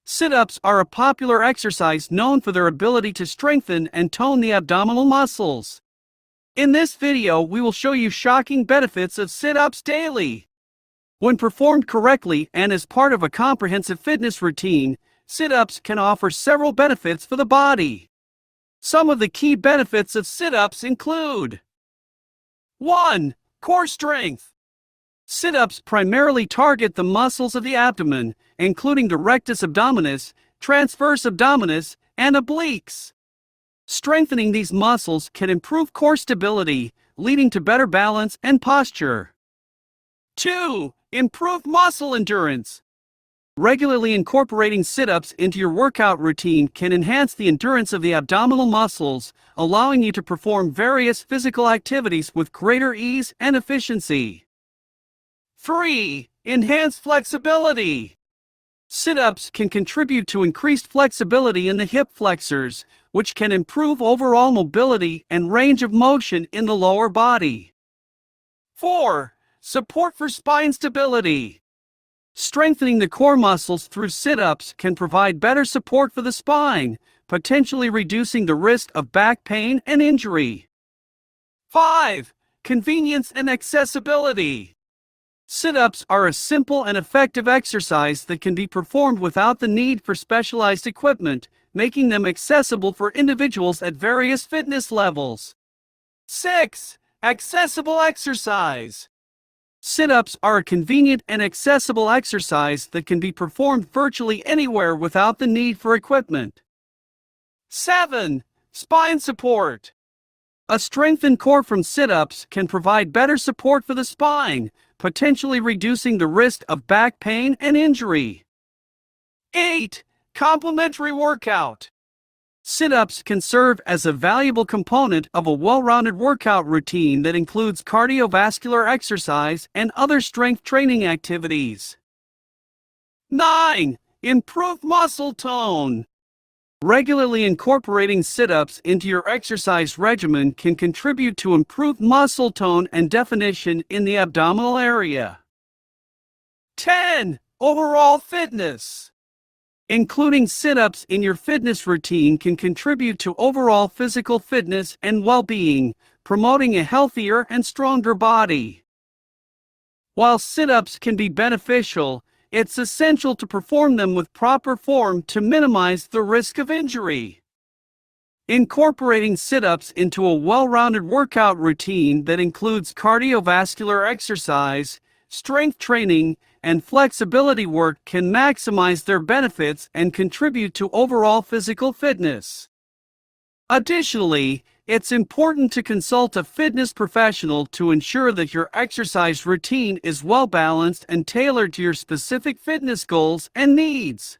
Sit-ups are a popular exercise known for their ability to strengthen and tone the abdominal muscles. In this video, we will show you shocking benefits of sit-ups daily. When performed correctly and as part of a comprehensive fitness routine, sit-ups can offer several benefits for the body. Some of the key benefits of sit-ups include 1. Core strength. Sit-ups primarily target the muscles of the abdomen, including the rectus abdominis, transverse abdominis, and obliques. Strengthening these muscles can improve core stability, leading to better balance and posture. 2. Improve muscle endurance. Regularly incorporating sit-ups into your workout routine can enhance the endurance of the abdominal muscles, allowing you to perform various physical activities with greater ease and efficiency. 3. Enhance flexibility. Sit-ups can contribute to increased flexibility in the hip flexors, which can improve overall mobility and range of motion in the lower body. 4. Support for spine stability. Strengthening the core muscles through sit-ups can provide better support for the spine, potentially reducing the risk of back pain and injury. 5. Convenience and accessibility. Sit-ups are a simple and effective exercise that can be performed without the need for specialized equipment, making them accessible for individuals at various fitness levels. 6. Accessible exercise. Sit-ups are a convenient and accessible exercise that can be performed virtually anywhere without the need for equipment. 7. Spine support. A strengthened core from sit-ups can provide better support for the spine, potentially reducing the risk of back pain and injury. 8. Complementary workout. Sit-ups can serve as a valuable component of a well-rounded workout routine that includes cardiovascular exercise and other strength training activities. 9. Improve muscle tone. Regularly incorporating sit-ups into your exercise regimen can contribute to improved muscle tone and definition in the abdominal area. 10. Overall fitness. Including sit-ups in your fitness routine can contribute to overall physical fitness and well-being, promoting a healthier and stronger body. While sit-ups can be beneficial, it's essential to perform them with proper form to minimize the risk of injury. Incorporating sit-ups into a well-rounded workout routine that includes cardiovascular exercise, strength training, and flexibility work can maximize their benefits and contribute to overall physical fitness. Additionally, it's important to consult a fitness professional to ensure that your exercise routine is well-balanced and tailored to your specific fitness goals and needs.